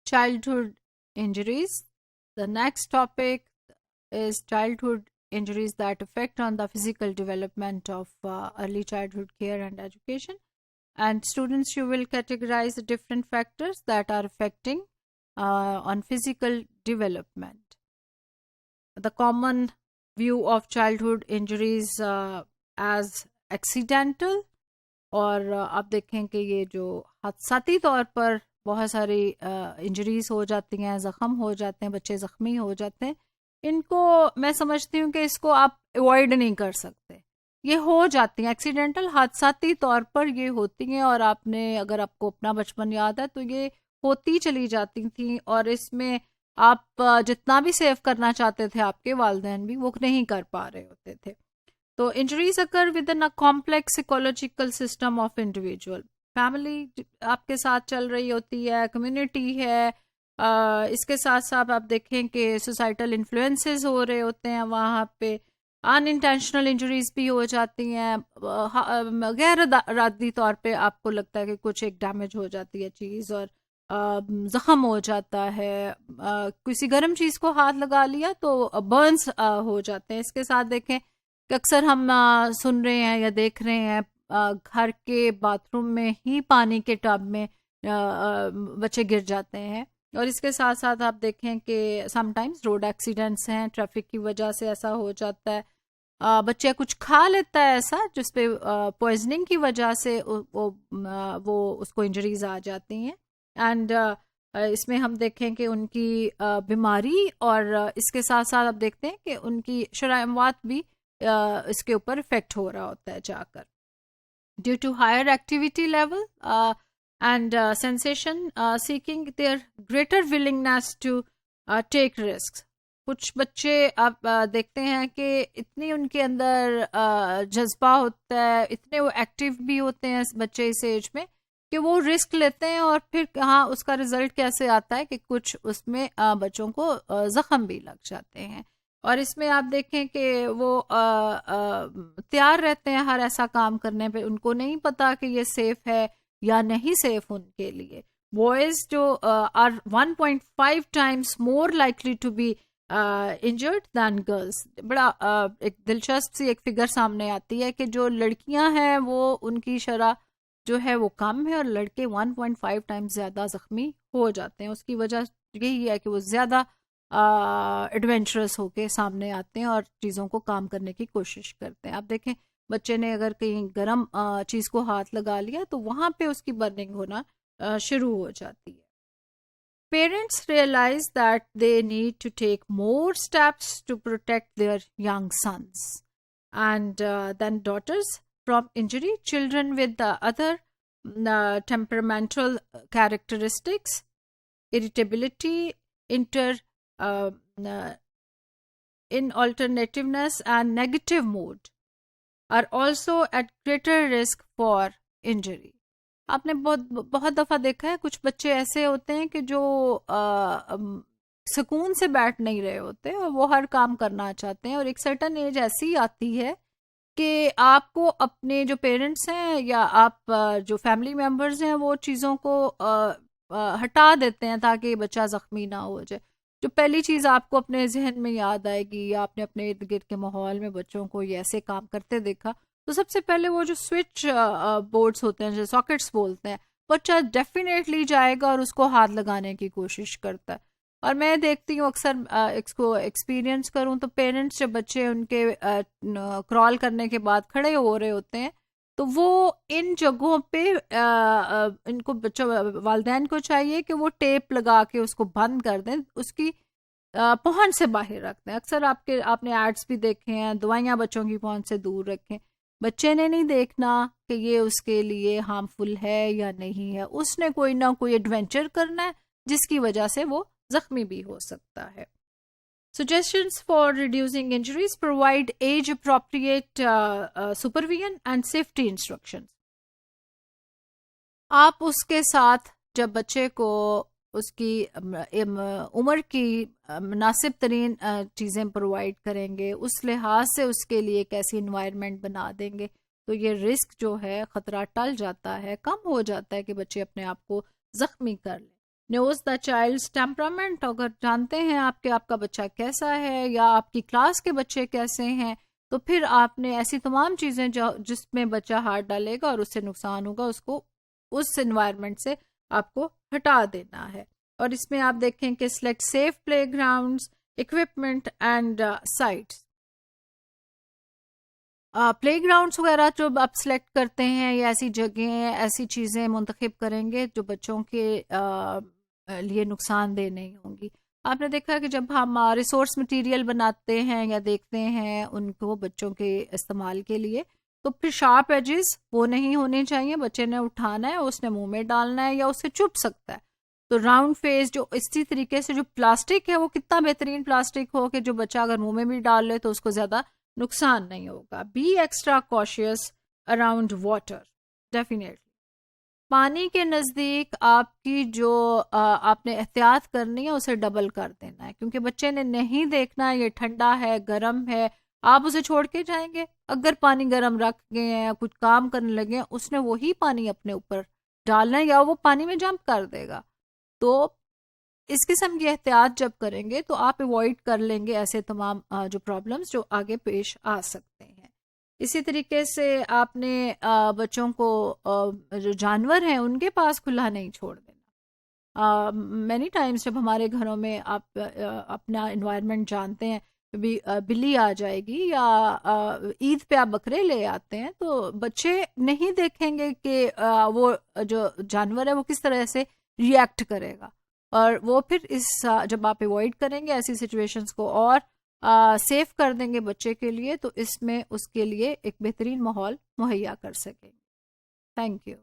childhood injuries. The next topic is childhood injuries that affect on the physical development of early childhood care and education. And students, you will categorize the different factors that are affecting on physical development. The common view of childhood injuries as accidental, اور آپ دیکھیں کہ یہ جو حادثاتی طور پر بہت ساری injuries ہو جاتی ہیں، زخم ہو جاتے ہیں، بچے زخمی ہو جاتے ہیں، ان کو میں سمجھتی ہوں کہ اس کو آپ ایوائڈ نہیں کر سکتے، یہ ہو جاتی ہیں، ایکسیڈنٹل حادثاتی طور پر یہ ہوتی ہیں، اور آپ نے اگر آپ کو اپنا بچپن یاد ہے تو یہ ہوتی چلی جاتی تھیں، اور اس میں آپ جتنا بھی سیو کرنا چاہتے تھے آپ کے والدین بھی وہ نہیں کر پا رہے ہوتے تھے. تو injuries occur with in complex ecological system of individual. Family آپ کے ساتھ چل رہی ہوتی ہے، کمیونٹی ہے، اس کے ساتھ ساتھ آپ دیکھیں کہ سوسائٹل انفلوئنسز ہو رہے ہوتے ہیں، وہاں پہ ان انٹینشنل انجریز بھی ہو جاتی ہیں، غیر ارادی طور پہ آپ کو لگتا ہے کہ کچھ ایک ڈیمیج ہو جاتی ہے چیز اور زخم ہو جاتا ہے، کسی گرم چیز کو ہاتھ لگا لیا تو برنس ہو جاتے ہیں. اس کے ساتھ دیکھیں کہ اکثر ہم سن رہے ہیں یا دیکھ رہے ہیں گھر کے باتھ روم میں ہی پانی کے ٹب میں بچے گر جاتے ہیں. اور اس کے ساتھ ساتھ آپ دیکھیں کہ سم ٹائمز روڈ ایکسیڈنٹس ہیں، ٹریفک کی وجہ سے ایسا ہو جاتا ہے، بچہ کچھ کھا لیتا ہے ایسا جس پہ پوائزننگ کی وجہ سے وہ اس کو انجریز آ جاتی ہیں. اینڈ اس میں ہم دیکھیں کہ ان کی بیماری اور اس کے ساتھ ساتھ آپ دیکھتے ہیں کہ ان کی شرح اموات بھی اس کے اوپر افیکٹ ہو رہا ہوتا ہے جا کر. Due to higher activity level and sensation seeking their greater willingness to take risk. کچھ بچے آپ دیکھتے ہیں کہ اتنی ان کے اندر جذبہ ہوتا ہے، اتنے وہ ایکٹیو بھی ہوتے ہیں بچے اس ایج میں کہ وہ رسک لیتے ہیں، اور پھر کہاں اس کا رزلٹ کیسے آتا ہے کہ کچھ اس میں بچوں کو زخم بھی لگ جاتے ہیں. اور اس میں آپ دیکھیں کہ وہ تیار رہتے ہیں ہر ایسا کام کرنے پہ، ان کو نہیں پتا کہ یہ سیف ہے یا نہیں سیف ان کے لیے. بوائز جو are 1.5 times more likely to be injured than girls. بڑا ایک دلچسپ سی ایک فگر سامنے آتی ہے کہ جو لڑکیاں ہیں وہ ان کی شرح جو ہے وہ کم ہے، اور لڑکے 1.5 times زیادہ زخمی ہو جاتے ہیں. اس کی وجہ یہی ہے کہ وہ زیادہ ایڈونچرس ہو کے سامنے آتے ہیں اور چیزوں کو کام کرنے کی کوشش کرتے ہیں. آپ دیکھیں بچے نے اگر کہیں گرم چیز کو ہاتھ لگا لیا تو وہاں پہ اس کی برننگ ہونا شروع ہو جاتی ہے. Parents realise that they need to take more steps to protect their young sons and then daughters from injury. Children with the other temperamental characteristics, irritability, inalternativeness and negative mood are also at greater risk for injury. آپ نے بہت دفعہ دیکھا ہے کچھ بچے ایسے ہوتے ہیں کہ جو سکون سے بیٹھ نہیں رہے ہوتے اور وہ ہر کام کرنا چاہتے ہیں، اور ایک سرٹن ایج ایسی آتی ہے کہ آپ کو اپنے جو پیرنٹس ہیں یا آپ جو فیملی ممبرز ہیں وہ چیزوں کو ہٹا دیتے ہیں تاکہ بچہ زخمی نہ ہو جائے. جو پہلی چیز آپ کو اپنے ذہن میں یاد آئے گی یا آپ نے اپنے ارد گرد کے ماحول میں بچوں کو یہ ایسے کام کرتے دیکھا تو سب سے پہلے وہ جو سوئچ بورڈز ہوتے ہیں جو ساکٹس بولتے ہیں، بچہ ڈیفینیٹلی جائے گا اور اس کو ہاتھ لگانے کی کوشش کرتا ہے. اور میں دیکھتی ہوں اکثر اس کو ایکسپیرینس کروں تو پیرنٹس جب بچے ان کے کرال کرنے کے بعد کھڑے ہو رہے ہوتے ہیں تو وہ ان جگہوں پہ ان کو بچہ والدین کو چاہیے کہ وہ ٹیپ لگا کے اس کو بند کر دیں، اس کی پہنچ سے باہر رکھ دیں. اکثر آپ نے ایڈس بھی دیکھے ہیں، دوائیاں بچوں کی پہنچ سے دور رکھیں. بچے نے نہیں دیکھنا کہ یہ اس کے لیے ہارمفل ہے یا نہیں ہے، اس نے کوئی نہ کوئی ایڈونچر کرنا ہے جس کی وجہ سے وہ زخمی بھی ہو سکتا ہے. Suggestions for reducing injuries: provide age-appropriate supervision and safety instructions. آپ اس کے ساتھ جب بچے کو اس کی عمر کی مناسب ترین چیزیں پرووائڈ کریں گے، اس لحاظ سے اس کے لیے ایک ایسی انوائرمنٹ بنا دیں گے تو یہ رسک جو ہے خطرہ ٹل جاتا ہے، کم ہو جاتا ہے کہ بچے اپنے آپ کو زخمی کر لیں. knows the child's temperament. اگر جانتے ہیں آپ کہ آپ کا بچہ کیسا ہے یا آپ کی کلاس کے بچے کیسے ہیں، تو پھر آپ نے ایسی تمام چیزیں جس میں بچہ ہاتھ ڈالے گا اور اس سے نقصان ہوگا، اس کو اس انوائرمنٹ سے آپ کو ہٹا دینا ہے. اور اس میں آپ دیکھیں کہ select safe playgrounds, equipment and sites. Playgrounds وغیرہ جو آپ سلیکٹ کرتے ہیں یا ایسی جگہیں ایسی چیزیں منتخب کریں گے جو بچوں کے لیے نقصان دہ نہیں ہوں گی. آپ نے دیکھا کہ جب ہم ریسورس مٹیریل بناتے ہیں یا دیکھتے ہیں ان کو بچوں کے استعمال کے لیے، تو پھر شارپ ایجز وہ نہیں ہونے چاہیے. بچے نے اٹھانا ہے، اس نے منہ میں ڈالنا ہے یا اس سے چپ سکتا ہے. تو راؤنڈ فیس جو اسی طریقے سے جو پلاسٹک ہے وہ کتنا بہترین پلاسٹک ہو کہ جو بچہ اگر منہ میں بھی ڈال لے تو اس کو زیادہ نقصان نہیں ہوگا. Be extra cautious around water. Definitely پانی کے نزدیک آپ کی جو آپ نے احتیاط کرنی ہے اسے ڈبل کر دینا ہے، کیونکہ بچے نے نہیں دیکھنا یہ ٹھنڈا ہے گرم ہے، آپ اسے چھوڑ کے جائیں گے. اگر پانی گرم رکھ گئے ہیں یا کچھ کام کرنے لگے ہیں، اس نے وہی پانی اپنے اوپر ڈالنا ہے یا وہ پانی میں جمپ کر دے گا. تو اس قسم کی احتیاط جب کریں گے تو آپ ایوائڈ کر لیں گے ایسے تمام جو پرابلمز جو آگے پیش آ سکتے ہیں. اسی طریقے سے آپ نے بچوں کو جو جانور ہیں ان کے پاس کھلا نہیں چھوڑ دینا. مینی ٹائمز جب ہمارے گھروں میں آپ اپنا انوائرمنٹ جانتے ہیں، بلی آ جائے گی یا عید پہ آپ بکرے لے آتے ہیں، تو بچے نہیں دیکھیں گے کہ وہ جو جانور ہے وہ کس طرح سے ریئیکٹ کرے گا، اور وہ پھر جب آپ ایوائڈ کریں گے ایسی سچویشنز کو اور سیف کر دیں گے بچے کے لیے، تو اس میں اس کے لیے ایک بہترین ماحول مہیا کر سکیں گے. Thank you.